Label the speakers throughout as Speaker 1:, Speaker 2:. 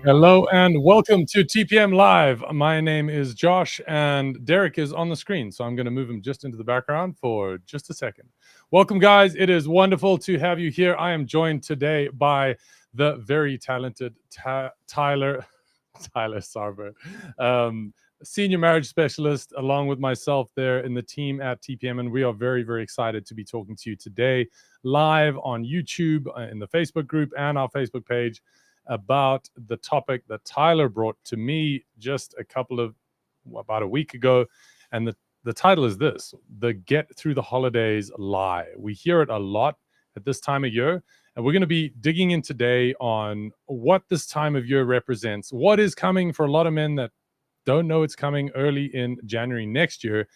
Speaker 1: Hello and welcome to TPM Live. My name is Josh and Derek is on the screen, so I'm going to move him just into the background for just a second. Welcome, guys. It is wonderful to have you here. I am joined today by the very talented Tyler Sarver, senior marriage specialist, along with myself there in the team at TPM. And we are very, very excited to be talking to you today live on YouTube, in the Facebook group and our Facebook page, about the topic that Tyler brought to me just about a week ago. And the title is this: the Get Through the Holidays Lie. We hear it a lot at this time of year. And we're going to be digging in today on what this time of year represents, what is coming for a lot of men that don't know it's coming early in January next year,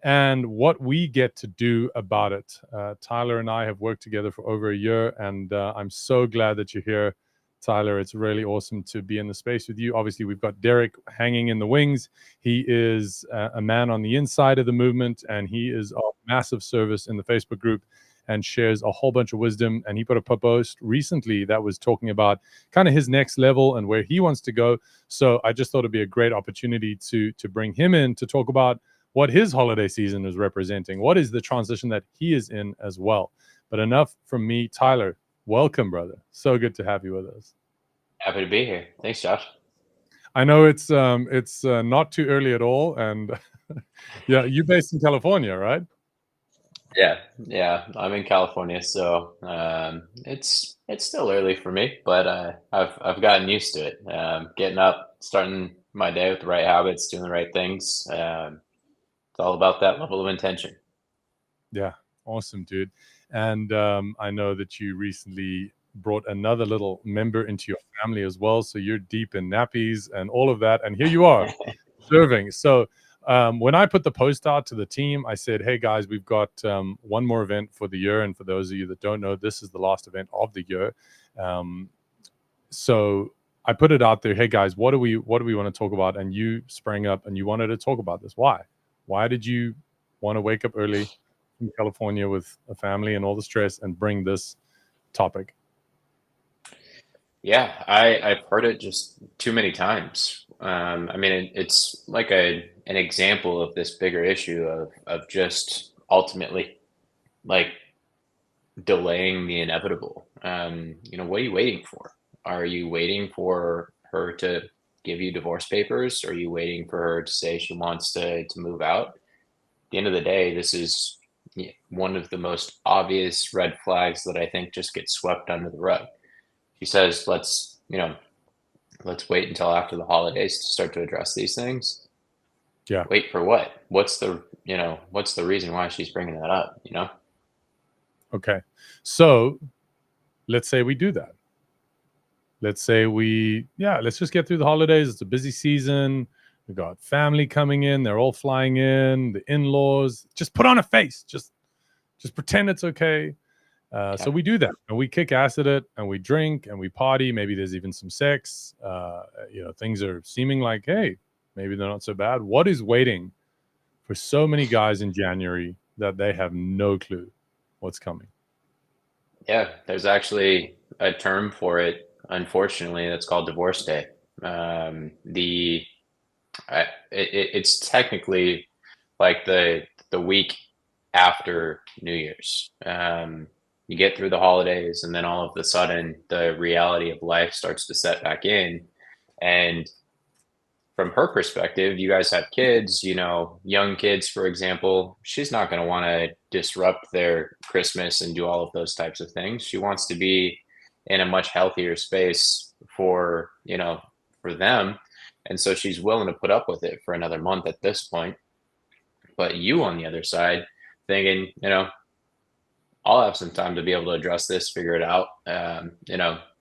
Speaker 1: and what we get to do about it. Tyler and I have worked together for over a year, and I'm so glad that you're here, Tyler. It's really awesome to be in the space with you. Obviously, we've got Derek hanging in the wings. He is a man on the inside of the movement, and he is of massive service in the Facebook group and shares a whole bunch of wisdom. And he put a post recently that was talking about kind of his next level and where he wants to go. So I just thought it'd be a great opportunity to bring him in to talk about what his holiday season is representing. What is the transition that he is in as well? But enough from me. Tyler, welcome, brother. So good to have you with us.
Speaker 2: Happy to be here. Thanks, Josh.
Speaker 1: I know it's not too early at all. And yeah, you're based in California, right?
Speaker 2: Yeah. I'm in California, so it's still early for me, but I've gotten used to it. Getting up, starting my day with the right habits, doing the right things. It's all about that level of intention.
Speaker 1: Yeah, awesome, dude. And I know that you recently brought another little member into your family as well. So you're deep in nappies and all of that. And here you are serving. So when I put the post out to the team, I said, hey, guys, we've got one more event for the year. And for those of you that don't know, this is the last event of the year. So I put it out there. Hey, guys, what do we want to talk about? And you sprang up and you wanted to talk about this. Why? Why did you want to wake up early in California with a family and all the stress and bring this topic?
Speaker 2: Yeah, I've heard it just too many times. I mean, it's like an example of this bigger issue of just ultimately like delaying the inevitable. What are you waiting for? Are you waiting for her to give you divorce papers? Are you waiting for her to say she wants to move out? At the end of the day, this is one of the most obvious red flags that I think just gets swept under the rug. She says, let's wait until after the holidays to start to address these things.
Speaker 1: Yeah.
Speaker 2: Wait for what? What's the reason why she's bringing that up,
Speaker 1: Okay. So let's say we do that. Let's say let's just get through the holidays. It's a busy season. We've got family coming in. They're all flying in, the in-laws. Just put on a face. Just pretend it's okay. So we do that, and we kick ass at it, and we drink, and we party. Maybe there's even some sex. Things are seeming like, hey, maybe they're not so bad. What is waiting for so many guys in January that they have no clue what's coming?
Speaker 2: Yeah, there's actually a term for it, unfortunately, that's called divorce day. It's technically like the week after New Year's. You get through the holidays, and then all of a sudden, the reality of life starts to set back in. And from her perspective, you guys have kids, young kids, for example. She's not going to want to disrupt their Christmas and do all of those types of things. She wants to be in a much healthier space for them. And so she's willing to put up with it for another month at this point. But you, on the other side, thinking, I'll have some time to be able to address this, figure it out,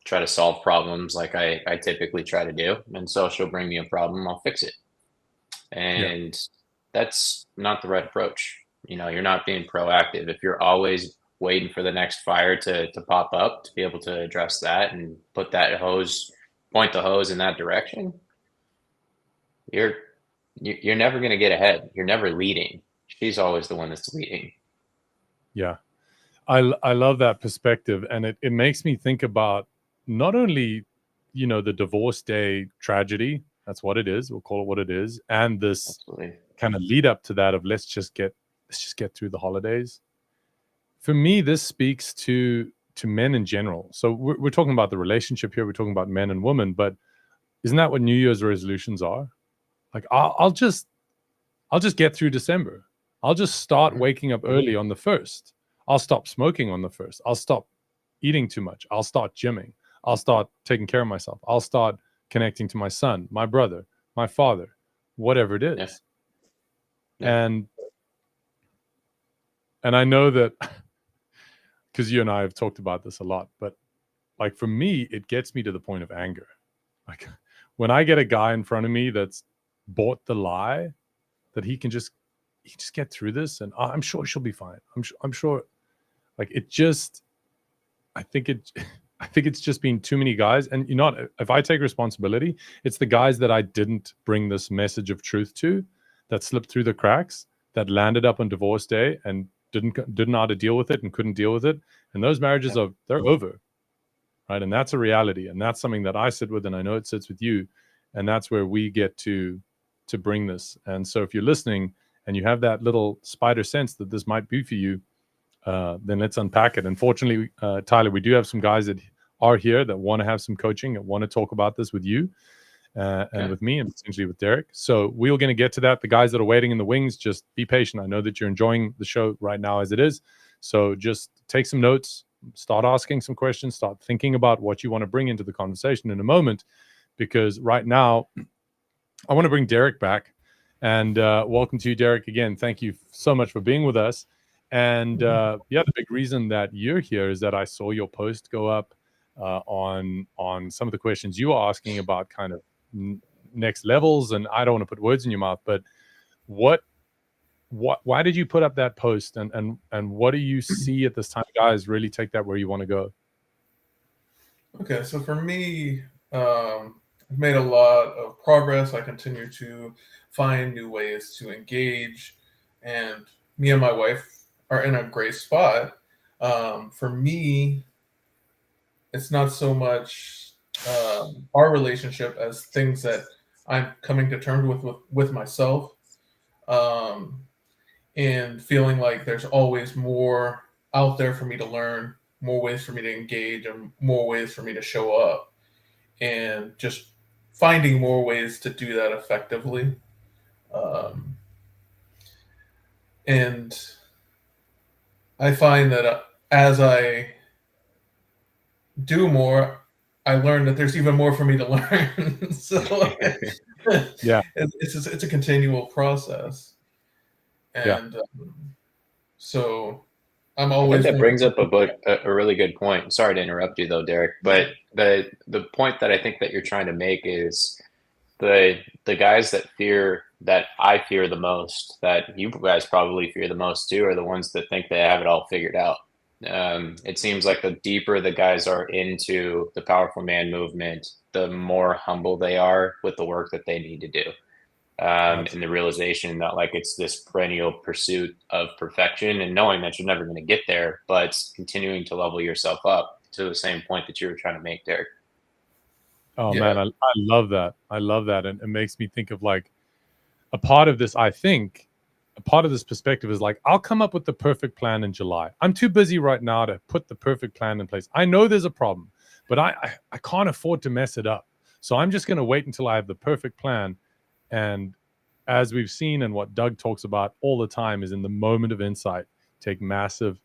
Speaker 2: try to solve problems like I typically try to do. And so she'll bring me a problem, I'll fix it. And that's not the right approach. You're not being proactive. If you're always waiting for the next fire to pop up to be able to address that and point the hose in that direction, you're never going to get ahead. You're never leading. She's always the one that's leading.
Speaker 1: Yeah. I love that perspective. And it makes me think about not only the divorce day tragedy. That's what it is. We'll call it what it is. And this
Speaker 2: Absolutely.
Speaker 1: kind of lead up to that of let's just get through the holidays. For me, this speaks to men in general. So we're talking about the relationship here. We're talking about men and women, but isn't that what New Year's resolutions are? Like I'll just get through December. I'll just start waking up early on the 1st. I'll stop smoking on the 1st. I'll stop eating too much. I'll start gymming. I'll start taking care of myself. I'll start connecting to my son, my brother, my father, whatever it is.
Speaker 2: Yeah.
Speaker 1: And I know that because you and I have talked about this a lot, but like for me, it gets me to the point of anger. Like when I get a guy in front of me that's bought the lie that he just get through this, and I'm sure she'll be fine. I'm sure. Like it just, I think it's just been too many guys. And if I take responsibility, it's the guys that I didn't bring this message of truth to, that slipped through the cracks, that landed up on divorce day and didn't know how to deal with it and couldn't deal with it. And those marriages they're over, right? And that's a reality, and that's something that I sit with, and I know it sits with you, and that's where we get to bring this. And so if you're listening and you have that little spider sense that this might be for you, then let's unpack it. Unfortunately, Tyler, we do have some guys that are here that want to have some coaching and want to talk about this with you and with me and potentially with Derek. So we're going to get to that. The guys that are waiting in the wings, just be patient. I know that you're enjoying the show right now as it is. So just take some notes, start asking some questions, start thinking about what you want to bring into the conversation in a moment, because right now I want to bring Derek back. And welcome to you, Derek, again. Thank you so much for being with us. And the big reason that you're here is that I saw your post go up on some of the questions you were asking about kind of next levels. And I don't want to put words in your mouth, but why did you put up that post, and what do you see at this time, guys, really take that where you want to go?
Speaker 3: Okay, so for me, I've made a lot of progress. I continue to find new ways to engage, and me and my wife are in a great spot. For me, it's not so much our relationship as things that I'm coming to terms with myself, and feeling like there's always more out there for me to learn, more ways for me to engage, and more ways for me to show up, and just finding more ways to do that effectively. And I find that as I do more, I learn that there's even more for me to learn. So
Speaker 1: Yeah,
Speaker 3: it's a continual process. And so I'm
Speaker 2: I
Speaker 3: always.
Speaker 2: think that brings up a really good point. Sorry to interrupt you though, Derek, but the point that I think that you're trying to make is the guys that I fear the most, that you guys probably fear the most too, are the ones that think they have it all figured out. It seems like the deeper the guys are into the powerful man movement, the more humble they are with the work that they need to do. And the realization that like it's this perennial pursuit of perfection, and knowing that you're never going to get there, but continuing to level yourself up to the same point that you were trying to make, Derek.
Speaker 1: Oh man, I love that. I love that. And it makes me think of like a part of this, I think, a part of this perspective is like, I'll come up with the perfect plan in July. I'm too busy right now to put the perfect plan in place. I know there's a problem, but I can't afford to mess it up. So I'm just going to wait until I have the perfect plan. And as we've seen, and what Doug talks about all the time, is in the moment of insight, take massive,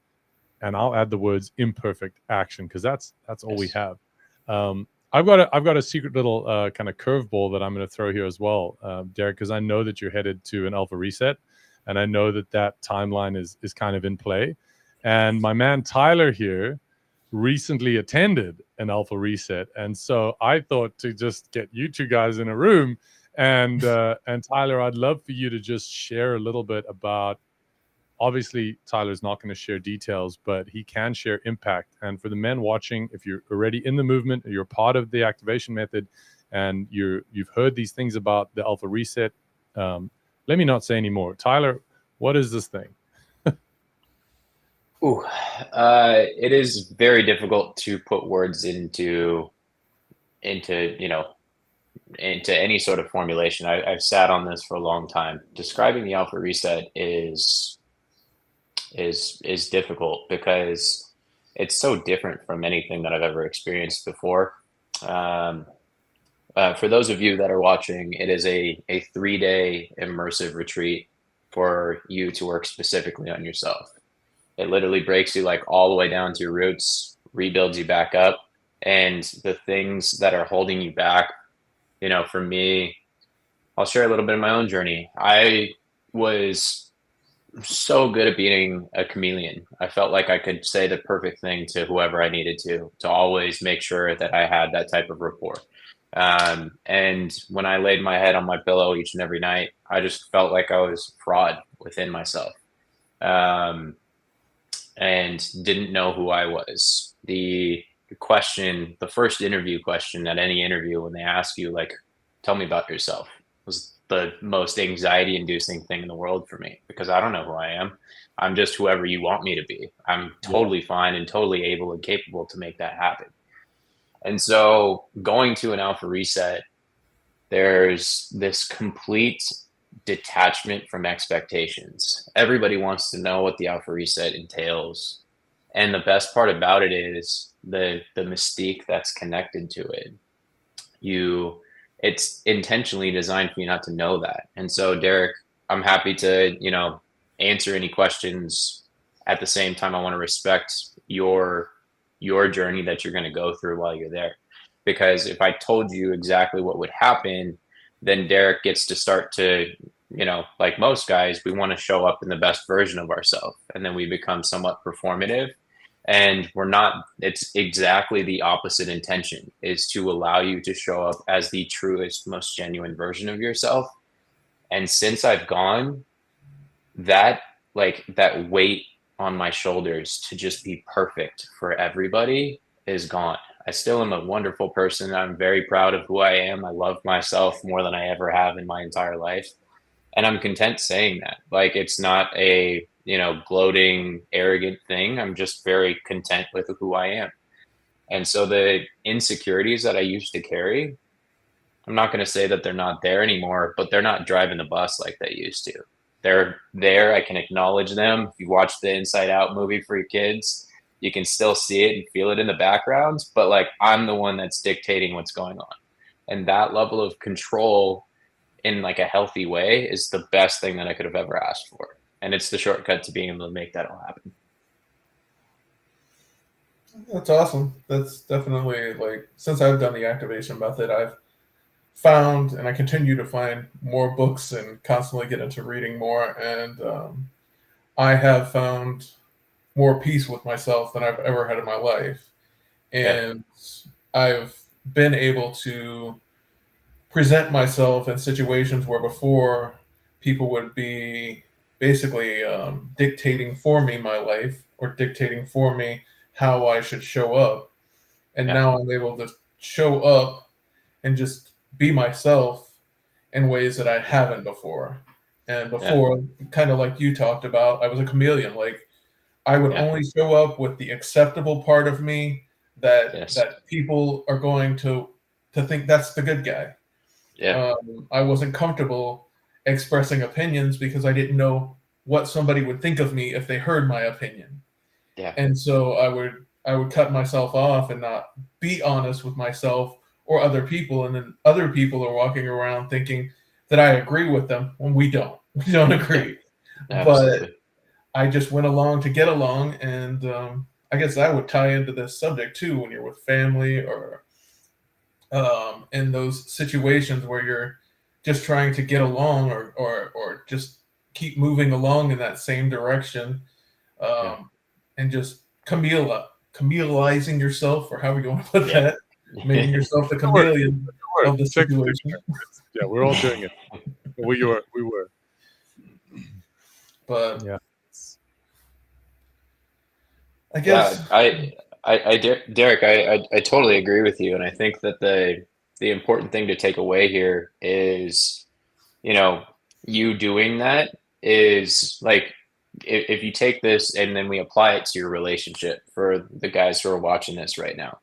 Speaker 1: and I'll add the words imperfect action, because that's all we have. I've got a secret little kind of curveball that I'm going to throw here as well, Derek, because I know that you're headed to an Alpha Reset, and I know that timeline is kind of in play. And my man Tyler here recently attended an Alpha Reset, and so I thought to just get you two guys in a room, and Tyler, I'd love for you to just share a little bit about. Obviously, Tyler's not going to share details, but he can share impact. And for the men watching, if you're already in the movement, or you're part of the activation method, and you've heard these things about the Alpha Reset, let me not say any more. Tyler, what is this thing?
Speaker 2: It is very difficult to put words into into into any sort of formulation. I've sat on this for a long time. Describing the alpha reset is difficult because it's so different from anything that I've ever experienced before. For those of you that are watching, it is a 3-day immersive retreat for you to work specifically on yourself. It literally breaks you like all the way down to your roots, rebuilds you back up, and the things that are holding you back, for me, I'll share a little bit of my own journey. I was so good at being a chameleon. I felt like I could say the perfect thing to whoever I needed to always make sure that I had that type of rapport. And when I laid my head on my pillow each and every night, I just felt like I was a fraud within myself. And didn't know who I was. The first interview question at any interview, when they ask you, like, tell me about yourself, was the most anxiety inducing thing in the world for me, because I don't know who I am. I'm just whoever you want me to be. I'm totally fine and totally able and capable to make that happen. And so going to an alpha reset, there's this complete detachment from expectations. Everybody wants to know what the alpha reset entails. And the best part about it is the mystique that's connected to it. It's intentionally designed for you not to know that. And so, Derek, I'm happy to, answer any questions. At the same time, I want to respect your journey that you're going to go through while you're there. Because if I told you exactly what would happen, then Derek gets to start to, like most guys, we want to show up in the best version of ourselves. And then we become somewhat performative. And we're not, it's exactly the opposite intention, is to allow you to show up as the truest, most genuine version of yourself. And since I've gone, that weight on my shoulders to just be perfect for everybody is gone. I still am a wonderful person. I'm very proud of who I am. I love myself more than I ever have in my entire life. And I'm content saying that. Like, it's not a, gloating, arrogant thing. I'm just very content with who I am. And so the insecurities that I used to carry, I'm not going to say that they're not there anymore, but they're not driving the bus like they used to. They're there. I can acknowledge them. If you watch the Inside Out movie for your kids, you can still see it and feel it in the background, but like, I'm the one that's dictating what's going on. And that level of control in like a healthy way is the best thing that I could have ever asked for. And it's the shortcut to being able to make that all happen.
Speaker 3: That's awesome. That's definitely, like, since I've done the activation method, I've found, and I continue to find, more books and constantly get into reading more. And I have found more peace with myself than I've ever had in my life. And I've been able to present myself in situations where before people would be basically dictating for me my life, or dictating for me how I should show up. And now I'm able to show up and just be myself in ways that I haven't before. And before, kind of like you talked about, I was a chameleon. Like, I would only show up with the acceptable part of me that people are going to think that's the good guy. I wasn't comfortable expressing opinions because I didn't know what somebody would think of me if they heard my opinion. And so I would cut myself off and not be honest with myself or other people. And then other people are walking around thinking that I agree with them when we don't. We don't agree. But I just went along to get along. And I guess that would tie into this subject too, when you're with family or in those situations where you're just trying to get along or just keep moving along in that same direction, and just chameleizing yourself, or however you want to put that, making yourself the chameleon of the situation.
Speaker 1: Yeah, we're all doing it. We were.
Speaker 3: But I guess
Speaker 2: Derek, I totally agree with you, and I think that the important thing to take away here is, you doing that is like, if you take this and then we apply it to your relationship, for the guys who are watching this right now,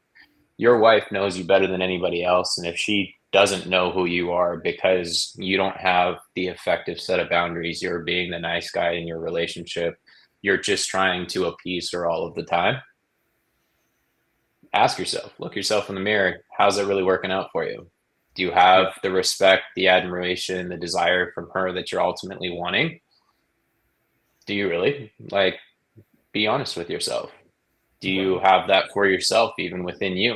Speaker 2: your wife knows you better than anybody else. And if she doesn't know who you are because you don't have the effective set of boundaries, you're being the nice guy in your relationship, you're just trying to appease her all of the time. Ask yourself, look yourself in the mirror. How's it really working out for you? Do you have the respect, the admiration, the desire from her that you're ultimately wanting? Do you really? Like, be honest with yourself. Do you have that for yourself, even within you?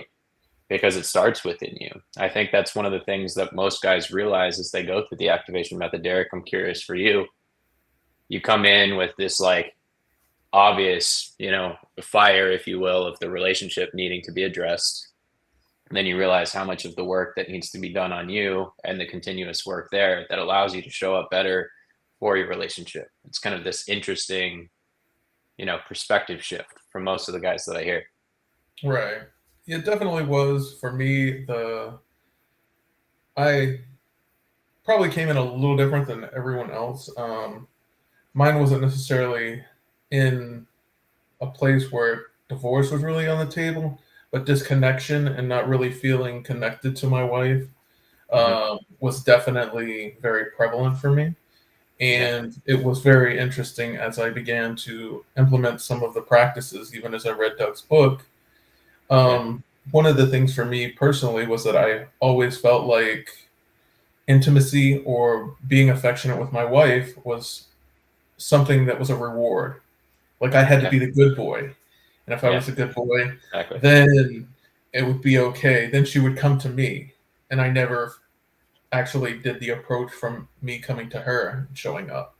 Speaker 2: Because it starts within you. I think that's one of the things that most guys realize as they go through the activation method. Derek, I'm curious for you. You come in with this like obvious, fire, if you will, of the relationship needing to be addressed. And then you realize how much of the work that needs to be done on you and the continuous work there that allows you to show up better for your relationship. It's kind of this interesting, perspective shift from most of the guys that I hear.
Speaker 3: Right. It definitely was for me. I probably came in a little different than everyone else. Mine wasn't necessarily in a place where divorce was really on the table, but disconnection and not really feeling connected to my wife was definitely very prevalent for me. And it was very interesting as I began to implement some of the practices, even as I read Doug's book. One of the things for me personally was that I always felt like intimacy or being affectionate with my wife was something that was a reward. Like I had to be the good boy. And if I was a good boy, then it would be okay. Then she would come to me. And I never actually did the approach from me coming to her and showing up.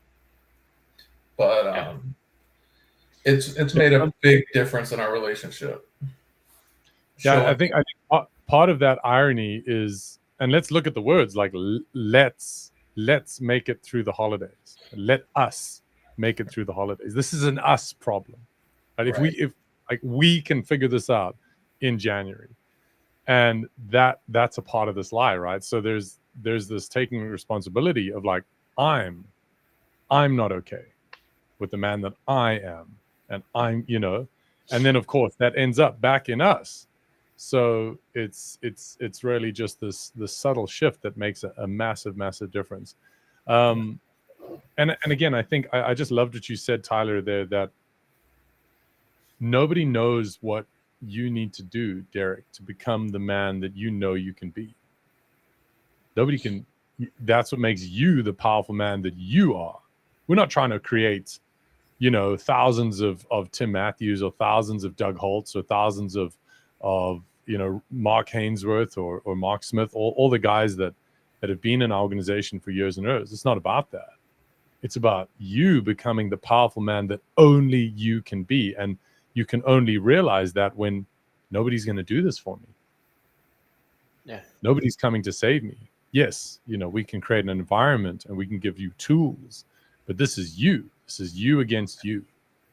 Speaker 3: But it's made a big difference in our relationship.
Speaker 1: Yeah, I think part of that irony is, and let's look at the words, like let's make it through the holidays. Let us make it through the holidays. This is an us problem. Right? If we can figure this out in January, and that's a part of this lie, right? So there's this taking responsibility of like, I'm not okay with the man that I am, and I'm, and then of course that ends up back in us. So it's really just this subtle shift that makes a massive difference. And again, I think I just loved what you said, Tyler, there, that nobody knows what you need to do, Derek, to become the man that you can be. Nobody can. That's what makes you the powerful man that you are. We're not trying to create, thousands of Tim Matthews or thousands of Doug Holtz or thousands of Mark Hainsworth or Mark Smith, all the guys that have been in our organization for years and years. It's not about that. It's about you becoming the powerful man that only you can be. And you can only realize that when nobody's going to do this for me.
Speaker 2: Yeah.
Speaker 1: Nobody's coming to save me. Yes, we can create an environment and we can give you tools, but this is you. This is you against you.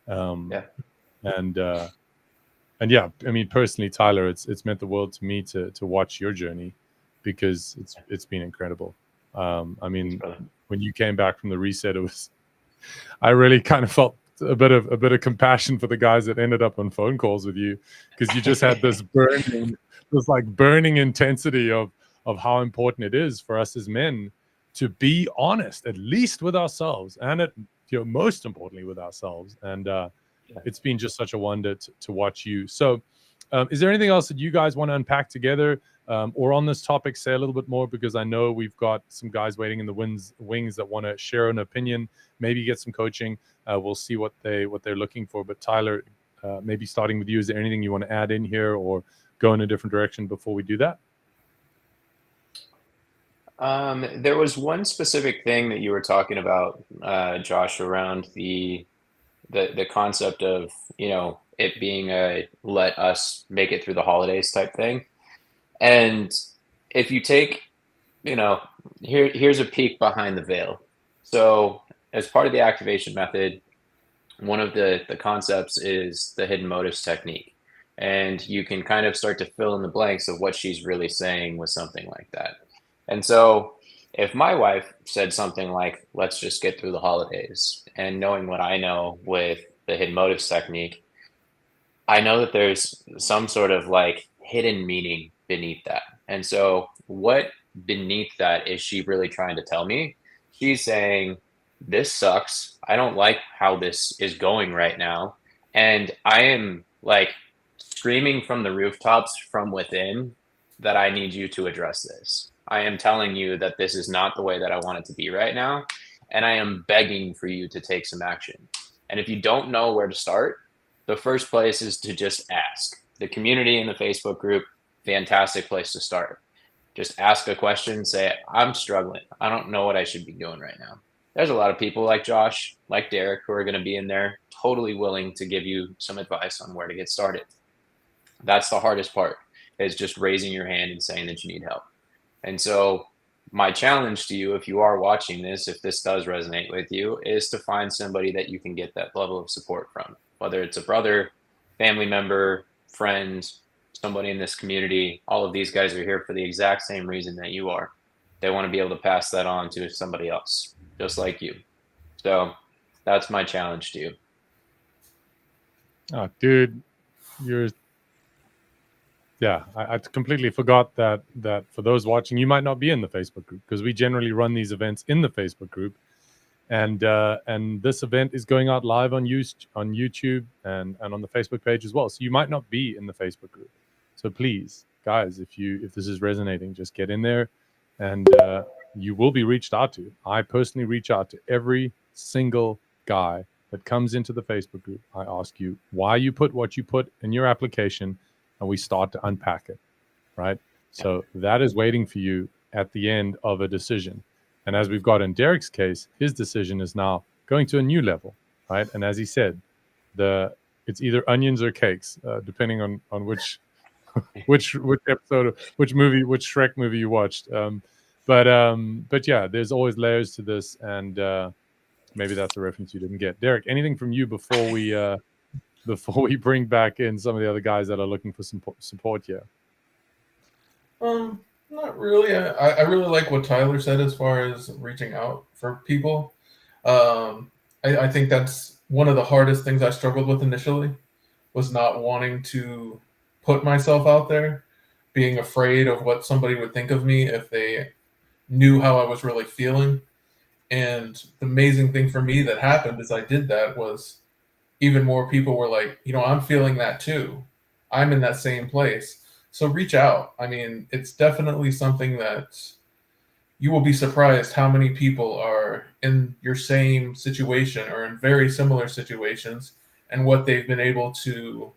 Speaker 1: And yeah, I mean, personally, Tyler, it's meant the world to me to watch your journey, because it's been incredible. I mean, when you came back from the reset, I really kind of felt a bit of compassion for the guys that ended up on phone calls with you, because you just had this burning intensity of how important it is for us as men to be honest, at least with ourselves, and most importantly with ourselves. And it's been just such a wonder to watch you. So is there anything else that you guys want to unpack together, or on this topic say a little bit more, because I know we've got some guys waiting in the wings that want to share an opinion, maybe get some coaching. We'll see what they're looking for. But Tyler, maybe starting with you, is there anything you want to add in here or go in a different direction before we do that?
Speaker 2: There was one specific thing that you were talking about, Josh, around the concept of, it being a let us make it through the holidays type thing. And if you take, here's a peek behind the veil. So as part of the activation method, one of the concepts is the hidden motives technique. And you can kind of start to fill in the blanks of what she's really saying with something like that. And so if my wife said something like, let's just get through the holidays, and knowing what I know with the hidden motives technique, I know that there's some sort of like hidden meaning beneath that. And so, what beneath that is she really trying to tell me? She's saying, this sucks. I don't like how this is going right now. And I am like screaming from the rooftops from within that I need you to address this. I am telling you that this is not the way that I want it to be right now. And I am begging for you to take some action. And if you don't know where to start, the first place is to just ask. The community in the Facebook group, fantastic place to start. Just ask a question, say, I'm struggling. I don't know what I should be doing right now. There's a lot of people like Josh, like Derek, who are going to be in there totally willing to give you some advice on where to get started. That's the hardest part, is just raising your hand and saying that you need help. And so my challenge to you, if you are watching this, if this does resonate with you, is to find somebody that you can get that level of support from, whether it's a brother, family member, friend, somebody in this community. All of these guys are here for the exact same reason that you are. They want to be able to pass that on to somebody else, just like you. So that's my challenge to you.
Speaker 1: Oh, dude, I completely forgot that for those watching, you might not be in the Facebook group, because we generally run these events in the Facebook group, and this event is going out live on YouTube and on the Facebook page as well. So you might not be in the Facebook group. So please, guys, if this is resonating, just get in there, and you will be reached out to. I personally reach out to every single guy that comes into the Facebook group. I ask you why you put what you put in your application, and we start to unpack it, right? So that is waiting for you at the end of a decision. And as we've got in Derek's case, his decision is now going to a new level, right? And as he said, it's either onions or cakes, depending on which episode of which Shrek movie you watched. But yeah, there's always layers to this, and maybe that's a reference you didn't get. Derek, anything from you before we bring back in some of the other guys that are looking for some support here?
Speaker 3: Not really. I really like what Tyler said as far as reaching out for people. I think that's one of the hardest things I struggled with initially, was not wanting to put myself out there, being afraid of what somebody would think of me if they knew how I was really feeling. And the amazing thing for me that happened as I did that was even more people were like, I'm feeling that too. I'm in that same place. So reach out. I mean, it's definitely something that you will be surprised how many people are in your same situation or in very similar situations, and what they've been able to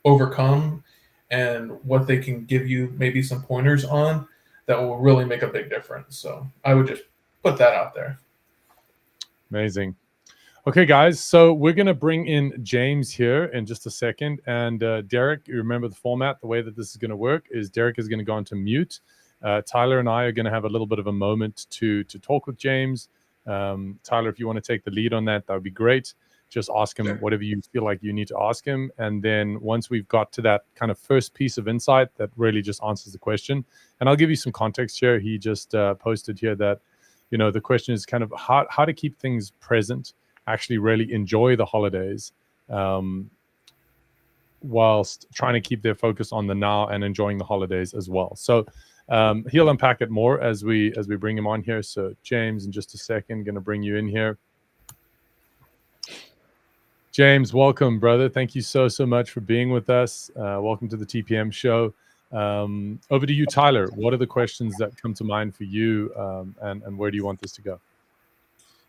Speaker 3: overcome, and what they can give you maybe some pointers on that will really make a big difference. So I would just put that out there.
Speaker 1: Amazing. Okay, guys, so we're going to bring in James here in just a second. And Derek, you remember the format. The way that this is going to work is Derek is going to go into mute. Tyler and I are going to have a little bit of a moment to talk with James. Tyler, if you want to take the lead on that, that would be great. Just ask him whatever you feel like you need to ask him. And then once we've got to that kind of first piece of insight that really just answers the question, and I'll give you some context here. He just posted here that, the question is kind of how to keep things present, actually really enjoy the holidays, whilst trying to keep their focus on the now and enjoying the holidays as well. So he'll unpack it more as we bring him on here. So James, in just a second, going to bring you in here. James, welcome, brother. Thank you so much for being with us. Welcome to the TPM show. Over to you, Tyler. What are the questions that come to mind for you, and where do you want this to go?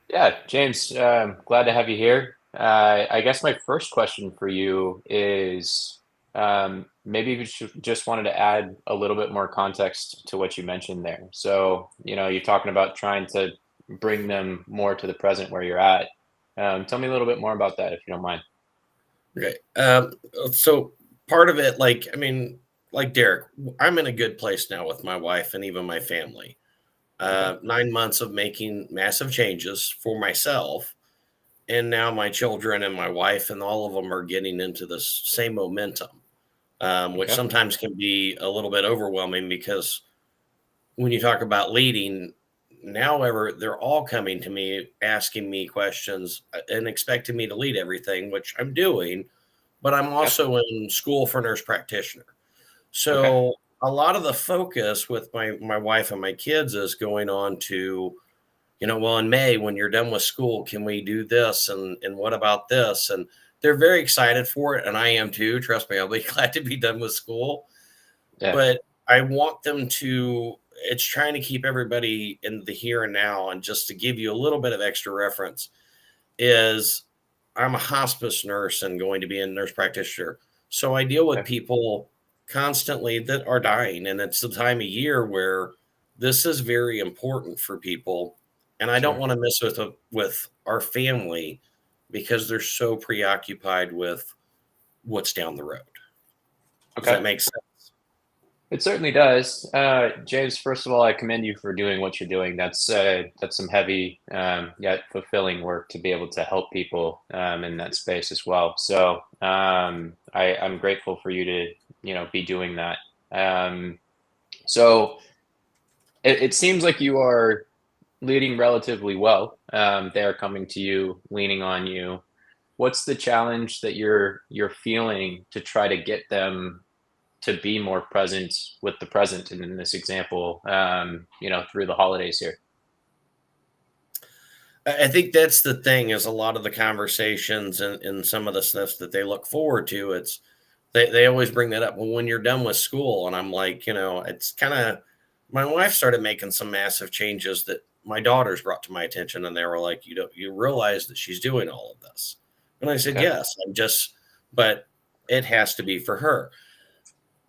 Speaker 2: Yeah, James, glad to have you here. I guess my first question for you is maybe you just wanted to add a little bit more context to what you mentioned there. So, you're talking about trying to bring them more to the present where you're at. Tell me a little bit more about that, if you don't mind.
Speaker 4: Okay. So part of it, like Derek, I'm in a good place now with my wife and even my family. 9 months of making massive changes for myself. And now my children and my wife and all of them are getting into this same momentum, which sometimes can be a little bit overwhelming, because when you talk about leading, they're all coming to me, asking me questions and expecting me to lead everything, which I'm doing, but I'm also in school for nurse practitioner. So a lot of the focus with my wife and my kids is going on to, well, in May when you're done with school, can we do this and what about this? And they're very excited for it, and I am too. Trust me, I'll be glad to be done with school.
Speaker 2: Yeah.
Speaker 4: But I want them to. It's trying to keep everybody in the here and now, and just to give you a little bit of extra reference is I'm a hospice nurse and going to be a nurse practitioner. So I deal with
Speaker 2: Okay.
Speaker 4: people constantly that are dying. And it's the time of year where this is very important for people. And I don't
Speaker 2: Sure.
Speaker 4: want to mess with our family because they're so preoccupied with what's down the road. Does
Speaker 2: Okay.
Speaker 4: that make sense?
Speaker 2: It certainly does. James, first of all, I commend you for doing what you're doing. That's some heavy, yet fulfilling work to be able to help people in that space as well. So I'm grateful for you to, be doing that. So it seems like you are leading relatively well. They're coming to you, leaning on you. What's the challenge that you're feeling to try to get them to be more present with the present, and in this example, through the holidays here?
Speaker 4: I think that's the thing is a lot of the conversations and some of the stuff that they look forward to. They always bring that up. Well, when you're done with school, and I'm like, it's kind of my wife started making some massive changes that my daughters brought to my attention, and they were like, you realize that she's doing all of this, and I said,
Speaker 2: Okay.
Speaker 4: yes, but it has to be for her.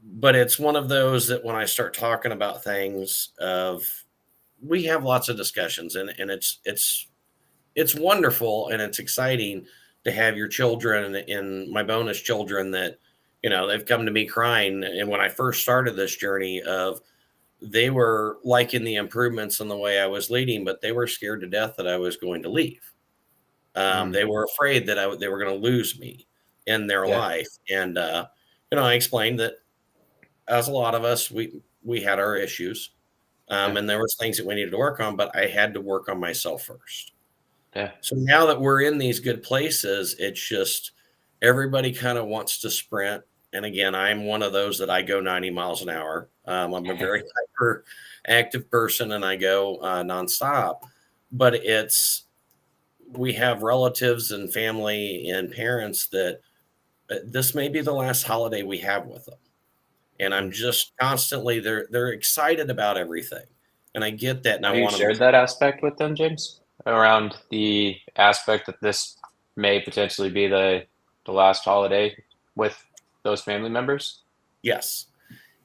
Speaker 4: But it's one of those that when I start talking about things we have lots of discussions, and it's wonderful and it's exciting to have your children and my bonus children that they've come to me crying. And when I first started this journey they were liking the improvements in the way I was leading, but they were scared to death that I was going to leave. They were afraid that they were going to lose me in their
Speaker 2: Yeah.
Speaker 4: life. And I explained that as a lot of us, we had our issues, and there was things that we needed to work on, but I had to work on myself first.
Speaker 2: Yeah.
Speaker 4: So now that we're in these good places, it's just everybody kind of wants to sprint. And again, I'm one of those that I go 90 miles an hour. I'm a very hyper active person and I go nonstop. But we have relatives and family and parents that this may be the last holiday we have with them. And I'm just constantly, they're excited about everything. And I get that. And
Speaker 2: Have
Speaker 4: I
Speaker 2: you
Speaker 4: want them
Speaker 2: shared that aspect with them, James, around the aspect that this may potentially be the last holiday with those family members?
Speaker 4: yes.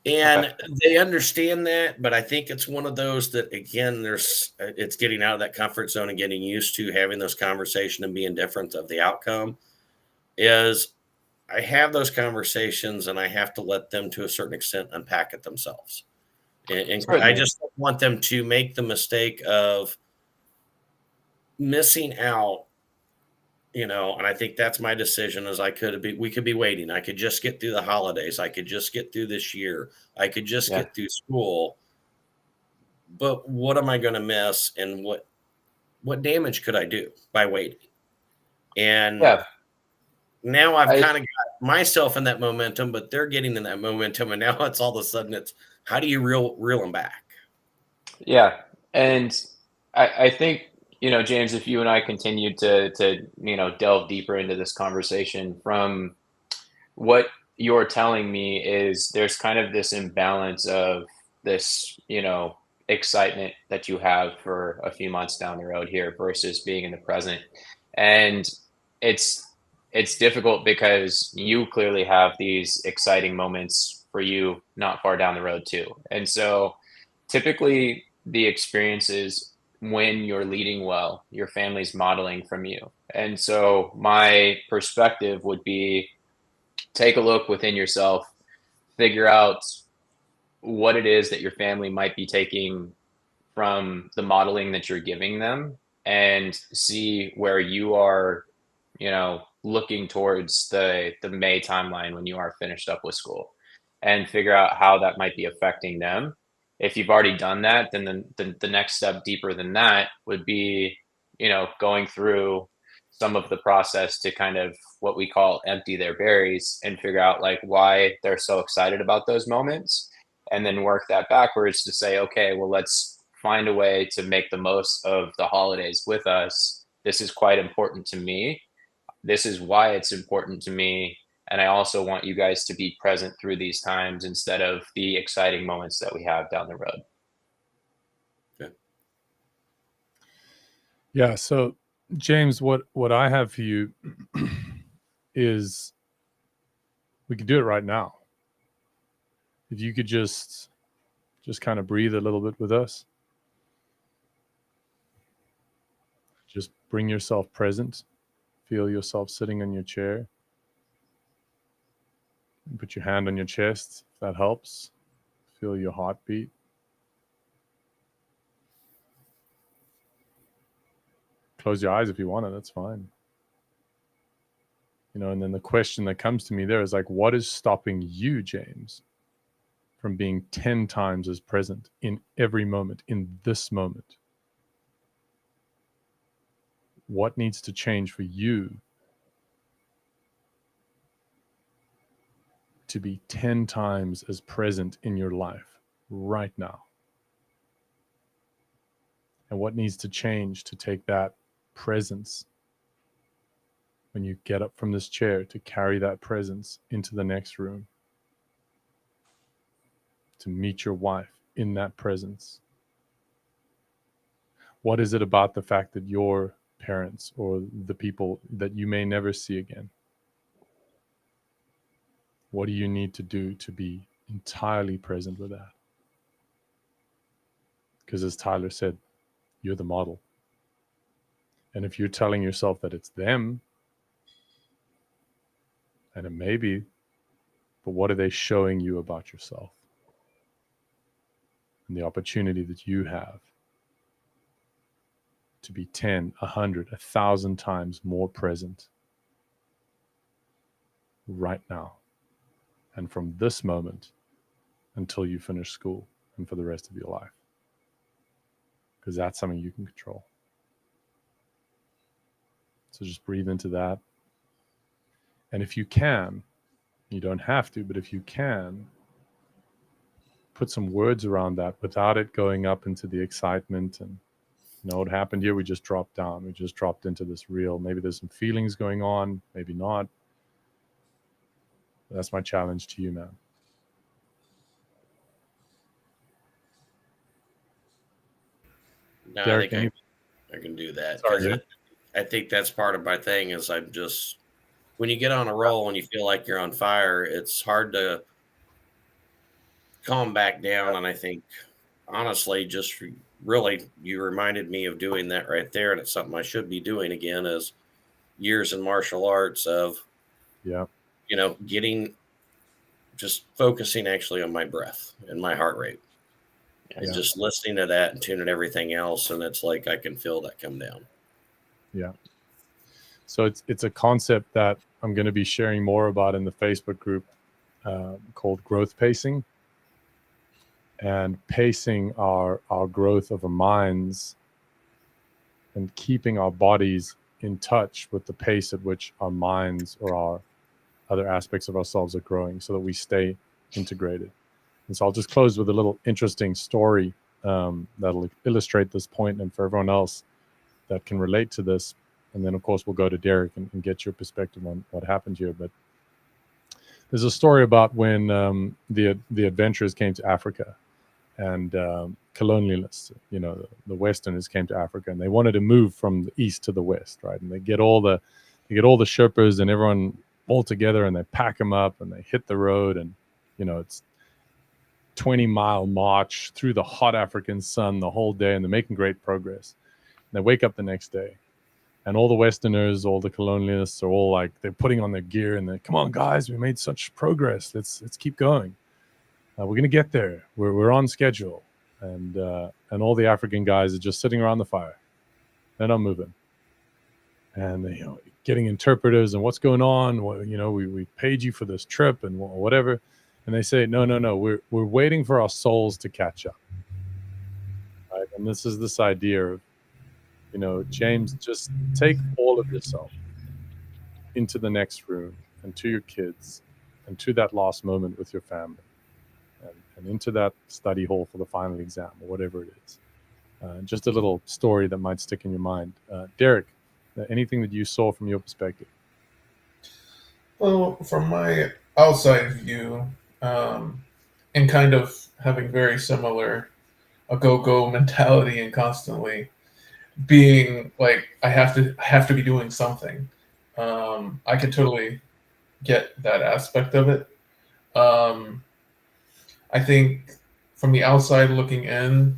Speaker 4: And
Speaker 2: Okay.
Speaker 4: they understand that, but I think it's one of those that again, it's getting out of that comfort zone and getting used to having those conversations and being different of the outcome. Is I have those conversations and I have to let them to a certain extent unpack it themselves. And I
Speaker 2: Certainly.
Speaker 4: just don't want them to make the mistake of missing out, and I think that's my decision is we could be waiting. I could just get through the holidays. I could just get through this year. I could just
Speaker 2: Yeah.
Speaker 4: get through school. But what am I going to miss? And what damage could I do by waiting? And
Speaker 2: Yeah.
Speaker 4: now I've kind of got myself in that momentum, but they're getting in that momentum. And now it's all of a sudden it's how do you reel them back?
Speaker 2: Yeah. And I think, James, if you and I continued to delve deeper into this conversation, from what you're telling me is there's kind of this imbalance of this, excitement that you have for a few months down the road here versus being in the present. And it's difficult because you clearly have these exciting moments for you not far down the road too. And so typically the experiences when you're leading well, your family's modeling from you. And so my perspective would be take a look within yourself, figure out what it is that your family might be taking from the modeling that you're giving them, and see where you are, looking towards the May timeline when you are finished up with school, and figure out how that might be affecting them. If you've already done that, then the next step deeper than that would be, going through some of the process to kind of what we call empty their berries and figure out like why they're so excited about those moments, and then work that backwards to say, okay, well, let's find a way to make the most of the holidays with us. This is quite important to me. This is why it's important to me. And I also want you guys to be present through these times instead of the exciting moments that we have down the road.
Speaker 1: Yeah. So, James, what I have for you is we could do it right now. If you could just kind of breathe a little bit with us. Just bring yourself present. Feel yourself sitting in your chair. Put your hand on your chest, if that helps. Feel your heartbeat. Close your eyes if you want to, that's fine. You know, and then the question that comes to me there is like, what is stopping you, James, from being 10 times as present in every moment, in this moment? What needs to change for you to be 10 times as present in your life right now? And what needs to change to take that presence when you get up from this chair, to carry that presence into the next room, to meet your wife in that presence? What is it about the fact that your parents or the people that you may never see again, what do you need to do to be entirely present with that? Because as Tyler said, you're the model. And if you're telling yourself that it's them, and it may be, but what are they showing you about yourself? And the opportunity that you have to be 10, 100, 1,000 times more present right now. And from this moment until you finish school and for the rest of your life. Because that's something you can control. So just breathe into that. And if you can, you don't have to, but if you can, put some words around that without it going up into the excitement and, you know, what happened here, we just dropped down. We just dropped into this real, maybe there's some feelings going on, maybe not. That's my challenge to you, man.
Speaker 4: No,
Speaker 1: Derek,
Speaker 4: I think I can do that.
Speaker 1: Sorry,
Speaker 4: I think that's part of my thing is I'm just, when you get on a roll and you feel like you're on fire, it's hard to calm back down. And I think, honestly, just really, you reminded me of doing that right there. And it's something I should be doing again, is years in martial arts of,
Speaker 1: yeah,
Speaker 4: you know, just focusing actually on my breath and my heart rate. And just listening to that and tuning everything else. And it's like I can feel that come down.
Speaker 1: Yeah. So it's a concept that I'm going to be sharing more about in the Facebook group called growth pacing. And pacing our growth of our minds and keeping our bodies in touch with the pace at which our minds or our other aspects of ourselves are growing, so that we stay integrated. And so I'll just close with a little interesting story that'll illustrate this point, and for everyone else that can relate to this. And then, of course, we'll go to Derek and get your perspective on what happened here. But there's a story about when the adventurers came to Africa, and colonialists, you know, the Westerners came to Africa, and they wanted to move from the east to the west, right? And they get all the Sherpas and everyone all together, and they pack them up, and they hit the road, and you know, it's 20-mile march through the hot African sun the whole day, and they're making great progress. And they wake up the next day, and all the Westerners, all the colonialists are all like, they're putting on their gear, and they're, come on, guys, we made such progress. Let's keep going. We're going to get there. We're on schedule. And all the African guys are just sitting around the fire. They're not moving. And they, you know, getting interpreters and what's going on. Well, you know, we paid you for this trip and whatever. And they say, no, we're waiting for our souls to catch up. Right? And this is this idea of James, just take all of yourself into the next room and to your kids and to that last moment with your family and into that study hall for the final exam or whatever it is. Just a little story that might stick in your mind. Derek, anything that you saw from your perspective?
Speaker 3: Well, from my outside view, and kind of having very similar a go-go mentality and constantly being like I have to be doing something. I could totally get that aspect of it. I think from the outside looking in,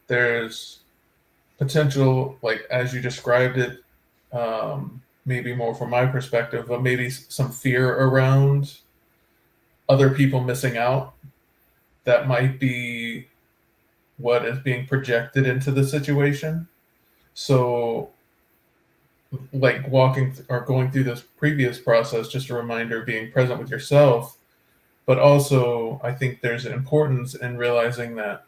Speaker 3: there's potential, like as you described it, maybe more from my perspective, but maybe some fear around other people missing out. That might be what is being projected into the situation. So, like walking or going through this previous process, just a reminder, being present with yourself. But also, I think there's an importance in realizing that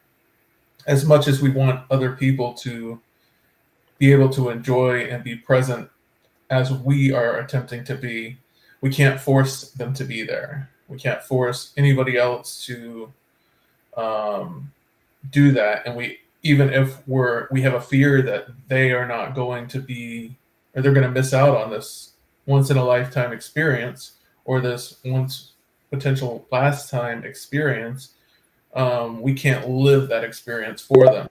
Speaker 3: as much as we want other people to be able to enjoy and be present as we are attempting to be, we can't force them to be there. We can't force anybody else to do that. And even if we have a fear that they are not going to be, or they're going to miss out on this once in a lifetime experience, or this once potential last time experience, we can't live that experience for them.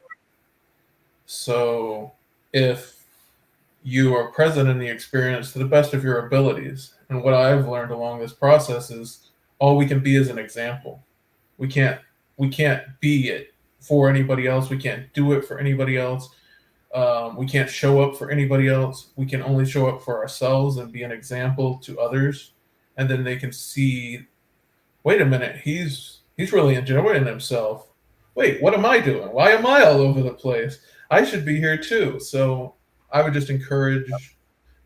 Speaker 3: So if you are present in the experience to the best of your abilities, and what I've learned along this process is all we can be is an example. We can't be it for anybody else. We can't do it for anybody else. We can't show up for anybody else. We can only show up for ourselves and be an example to others, and then they can see, wait a minute, he's really enjoying himself. Wait, what am I doing? Why am I all over the place? I should be here too. So I would just encourage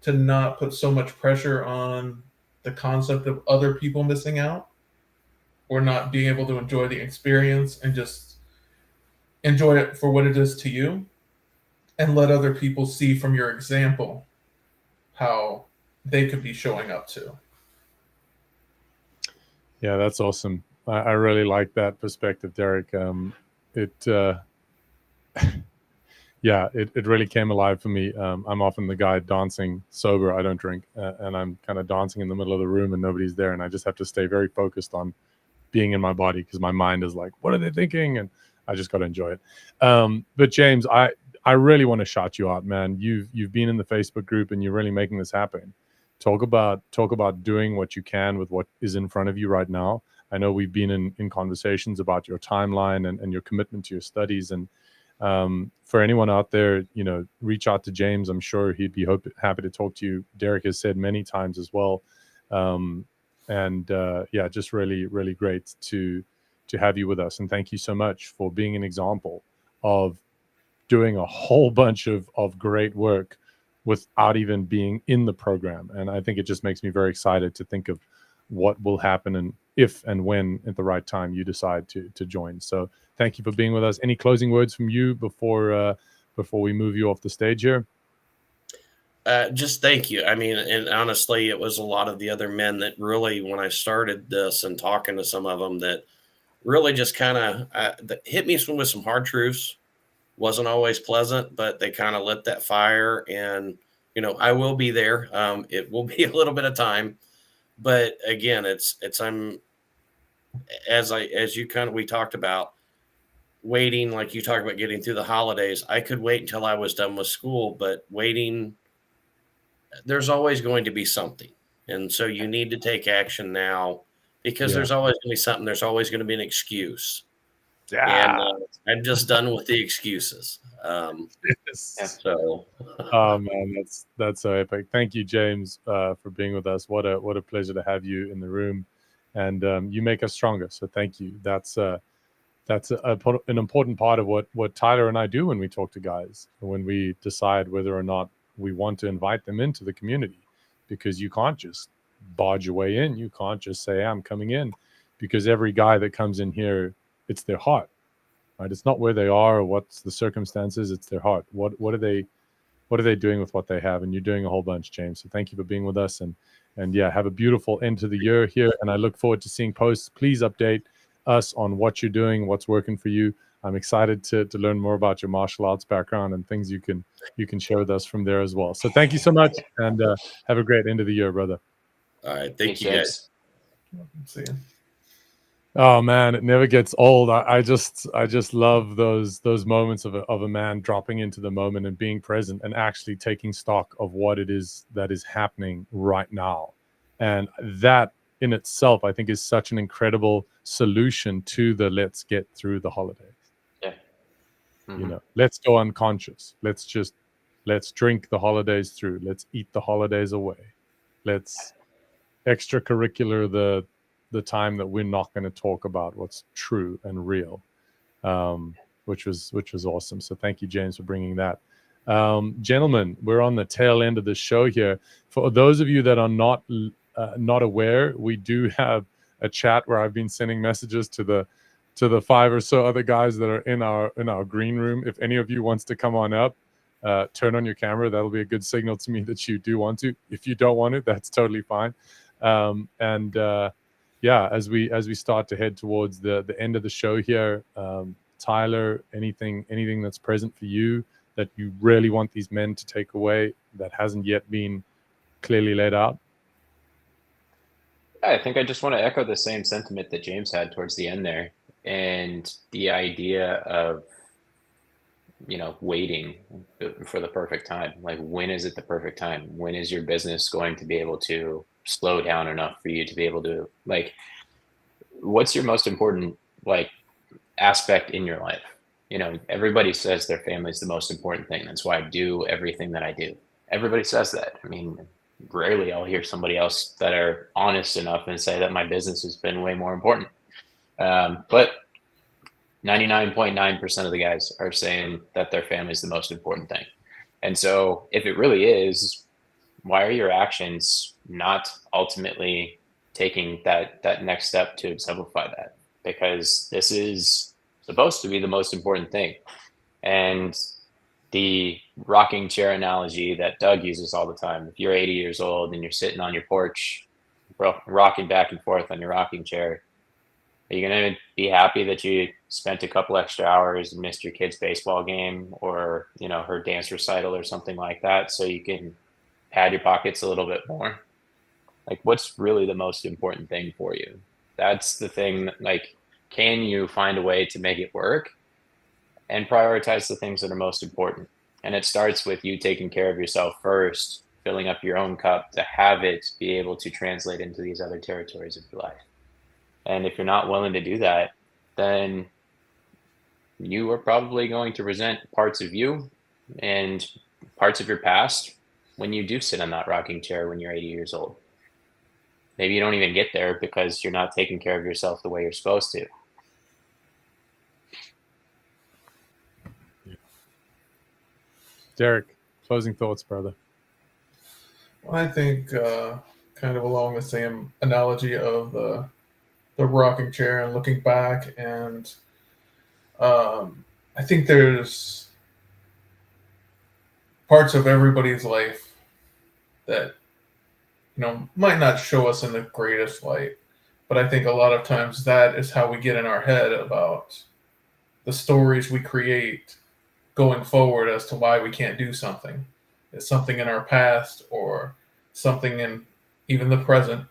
Speaker 3: to not put so much pressure on the concept of other people missing out or not being able to enjoy the experience, and just enjoy it for what it is to you, and let other people see from your example how they could be showing up too.
Speaker 1: Yeah, that's awesome. I really like that perspective, Derek. It really came alive for me. I'm often the guy dancing sober. I don't drink, and I'm kind of dancing in the middle of the room and nobody's there, and I just have to stay very focused on being in my body because my mind is like, what are they thinking? And I just got to enjoy it. But James, I really want to shout you out, man. You've been in the Facebook group and you're really making this happen. Talk about doing what you can with what is in front of you right now. I know we've been in conversations about your timeline and your commitment to your studies. And for anyone out there, reach out to James. I'm sure he'd be happy to talk to you. Derek has said many times as well. Just really, really great to have you with us. And thank you so much for being an example of doing a whole bunch of great work without even being in the program. And I think it just makes me very excited to think of what will happen and if and when at the right time you decide to join. So thank you for being with us. Any closing words from you before we move you off the stage here?
Speaker 4: Just thank you. I mean, and honestly, it was a lot of the other men that really, when I started this and talking to some of them, that really just kind of hit me with some hard truths. Wasn't always pleasant, but they kind of lit that fire. And, I will be there. It will be a little bit of time. But again, we talked about waiting, like you talked about getting through the holidays. I could wait until I was done with school, but waiting, there's always going to be something. And so you need to take action now because there's always going to be something. There's always going to be an excuse. Yeah. And I'm just done with the excuses. So,
Speaker 1: oh man, that's so epic. Thank you, James, for being with us. What a pleasure to have you in the room, and you make us stronger. So thank you. That's an important part of what Tyler and I do when we talk to guys, when we decide whether or not we want to invite them into the community, because you can't just barge your way in. You can't just say, I'm coming in, because every guy that comes in here, it's their heart, right? It's not where they are or what's the circumstances. It's their heart. What are what are they doing with what they have? And you're doing a whole bunch, James. So thank you for being with us, and yeah, have a beautiful end to the year here. And I look forward to seeing posts. Please update us on what you're doing, what's working for you. I'm excited to learn more about your martial arts background and things you can share with us from there as well. So thank you so much, and have a great end of the year, brother.
Speaker 4: All right,
Speaker 2: Thanks,
Speaker 4: thank you guys.
Speaker 3: See ya.
Speaker 1: Oh man, it never gets old. I just love those moments of a man dropping into the moment and being present and actually taking stock of what it is that is happening right now. And that in itself, I think, is such an incredible solution to the let's get through the holidays.
Speaker 2: Yeah.
Speaker 1: You know, let's go unconscious. Let's drink the holidays through. Let's eat the holidays away. Let's extracurricular the time that we're not going to talk about what's true and real, which was awesome. So thank you, James, for bringing that. Gentlemen, we're on the tail end of the show here. For those of you that are not aware, we do have a chat where I've been sending messages to the 5 or so other guys that are in our green room. If any of you wants to come on up, turn on your camera. That'll be a good signal to me that you do want to. If you don't want it, that's totally fine. Yeah, as we start to head towards the end of the show here, Tyler, anything that's present for you that you really want these men to take away that hasn't yet been clearly laid out?
Speaker 2: I think I just want to echo the same sentiment that James had towards the end there, and the idea of, you know, waiting for the perfect time. Like, when is it the perfect time? When is your business going to be able to slow down enough for you to be able to, like, what's your most important, like, aspect in your life? You know, everybody says their family is the most important thing. That's why I do everything that I do. Everybody says that. I mean, rarely I'll hear somebody else that are honest enough and say that my business has been way more important. But 99.9% of the guys are saying that their family is the most important thing. And so if it really is, why are your actions not ultimately taking that next step to exemplify that? Because this is supposed to be the most important thing. And the rocking chair analogy that Doug uses all the time, if you're 80 years old and you're sitting on your porch, rocking back and forth on your rocking chair, are you going to be happy that you spent a couple extra hours and missed your kid's baseball game, or, you know, her dance recital or something like that, so you can pad your pockets a little bit more? Like, what's really the most important thing for you? That's the thing. Like, can you find a way to make it work and prioritize the things that are most important? And it starts with you taking care of yourself first, filling up your own cup to have it be able to translate into these other territories of your life. And if you're not willing to do that, then you are probably going to resent parts of you and parts of your past when you do sit on that rocking chair when you're 80 years old. Maybe you don't even get there because you're not taking care of yourself the way you're supposed to.
Speaker 1: Derek, closing thoughts, brother.
Speaker 3: I think kind of along the same analogy of the rocking chair and looking back, and I think there's parts of everybody's life that, you know, might not show us in the greatest light, but I think a lot of times that is how we get in our head about the stories we create going forward as to why we can't do something. It's something in our past or something in even the present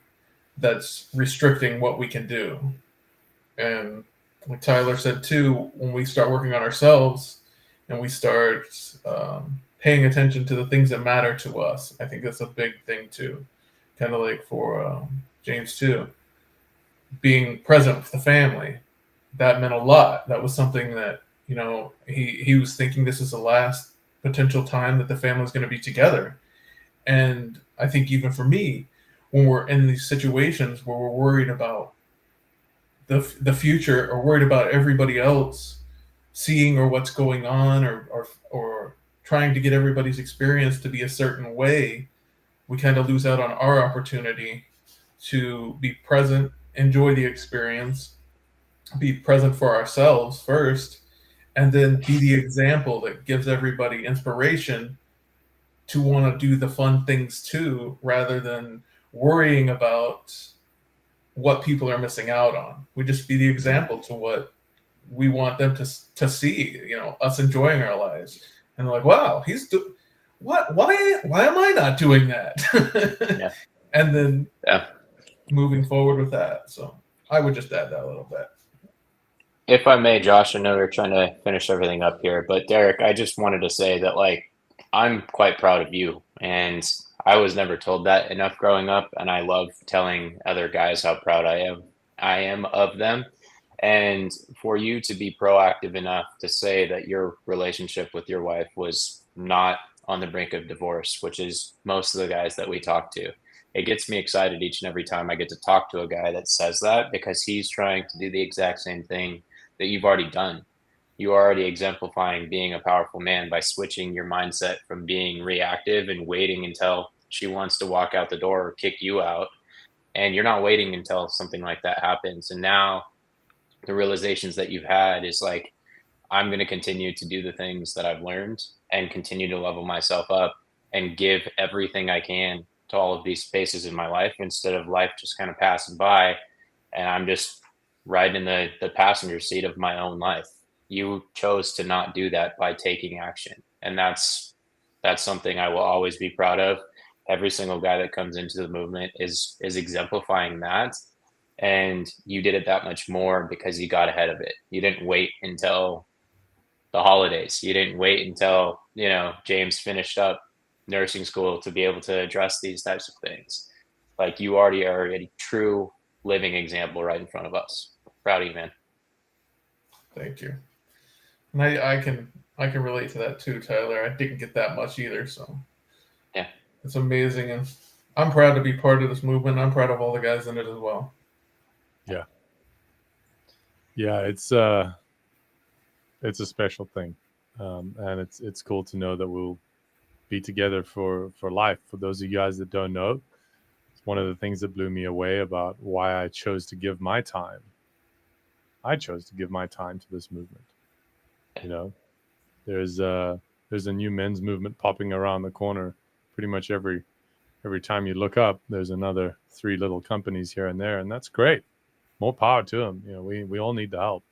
Speaker 3: that's restricting what we can do. And like Tyler said too, when we start working on ourselves and we start paying attention to the things that matter to us, I think that's a big thing too. Kind of like for James too, being present with the family, that meant a lot. That was something that, you know, he was thinking this is the last potential time that the family is going to be together. And I think even for me, when we're in these situations where we're worried about the future or worried about everybody else seeing or what's going on or trying to get everybody's experience to be a certain way, we kind of lose out on our opportunity to be present, enjoy the experience, be present for ourselves first, and then be the example that gives everybody inspiration to want to do the fun things too, rather than worrying about what people are missing out on. We just be the example to what we want them to see, us enjoying our lives. And they're like, wow, what? Why am I not doing that?
Speaker 2: Yeah.
Speaker 3: And then
Speaker 2: Yeah.
Speaker 3: moving forward with that. So I would just add that a little bit.
Speaker 2: If I may, Josh, I know we're trying to finish everything up here, but Derek, I just wanted to say that, like, I'm quite proud of you. And I was never told that enough growing up. And I love telling other guys how proud I am of them. And for you to be proactive enough to say that your relationship with your wife was not on the brink of divorce, which is most of the guys that we talk to. It gets me excited each and every time I get to talk to a guy that says that, because he's trying to do the exact same thing that you've already done. You are already exemplifying being a powerful man by switching your mindset from being reactive and waiting until she wants to walk out the door or kick you out. And you're not waiting until something like that happens. And now the realizations that you've had is like, I'm going to continue to do the things that I've learned and continue to level myself up and give everything I can to all of these spaces in my life, instead of life just kind of passing by and I'm just riding in the passenger seat of my own life. You chose to not do that by taking action. And that's something I will always be proud of. Every single guy that comes into the movement is exemplifying that. And you did it that much more because you got ahead of it. You didn't wait until the holidays. You didn't wait until, James finished up nursing school to be able to address these types of things. Like, you already are a true living example right in front of us. Proud of you, man.
Speaker 3: Thank you. And I can relate to that too, Tyler. I didn't get that much either, so
Speaker 2: yeah,
Speaker 3: it's amazing, and I'm proud to be part of this movement. I'm proud of all the guys in it as well.
Speaker 1: Yeah, it's a special thing, and it's cool to know that we'll be together for life. For those of you guys that don't know, it's one of the things that blew me away about why I chose to give my time. I chose to give my time to this movement. There's a new men's movement popping around the corner. Pretty much every time you look up, there's another 3 little companies here and there, and that's great. More power to them. We all need the help.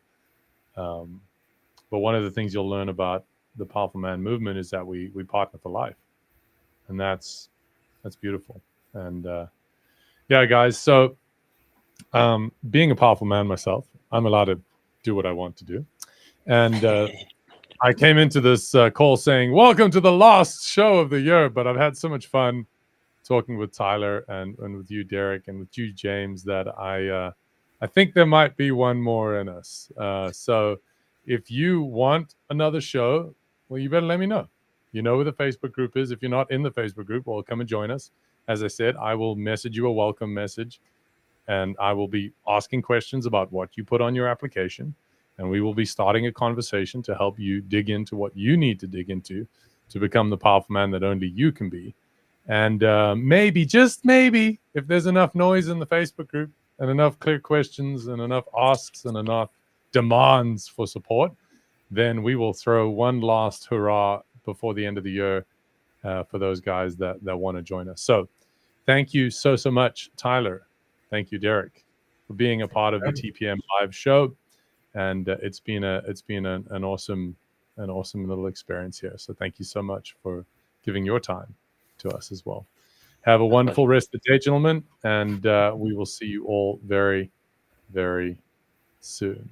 Speaker 1: But one of the things you'll learn about the Powerful Man movement is that we partner for life, and that's beautiful. And yeah, guys. So being a powerful man myself, I'm allowed to do what I want to do, and I came into this call saying, "Welcome to the last show of the year," but I've had so much fun talking with Tyler and with you, Derek, and with you, James, that I think there might be one more in us. So if you want another show, well, you better let me know. You know where the Facebook group is. If you're not in the Facebook group, well, come and join us. As I said, I will message you a welcome message, and I will be asking questions about what you put on your application. And we will be starting a conversation to help you dig into what you need to dig into to become the powerful man that only you can be. And maybe, just maybe, if there's enough noise in the Facebook group and enough clear questions and enough asks and enough demands for support, then we will throw one last hurrah before the end of the year for those guys that want to join us. So thank you so much, Tyler. Thank you, Derek, for being a part of the TPM live show. And it's been an awesome little experience here. So thank you so much for giving your time to us as well. Have a wonderful rest of the day, gentlemen, and we will see you all very, very soon.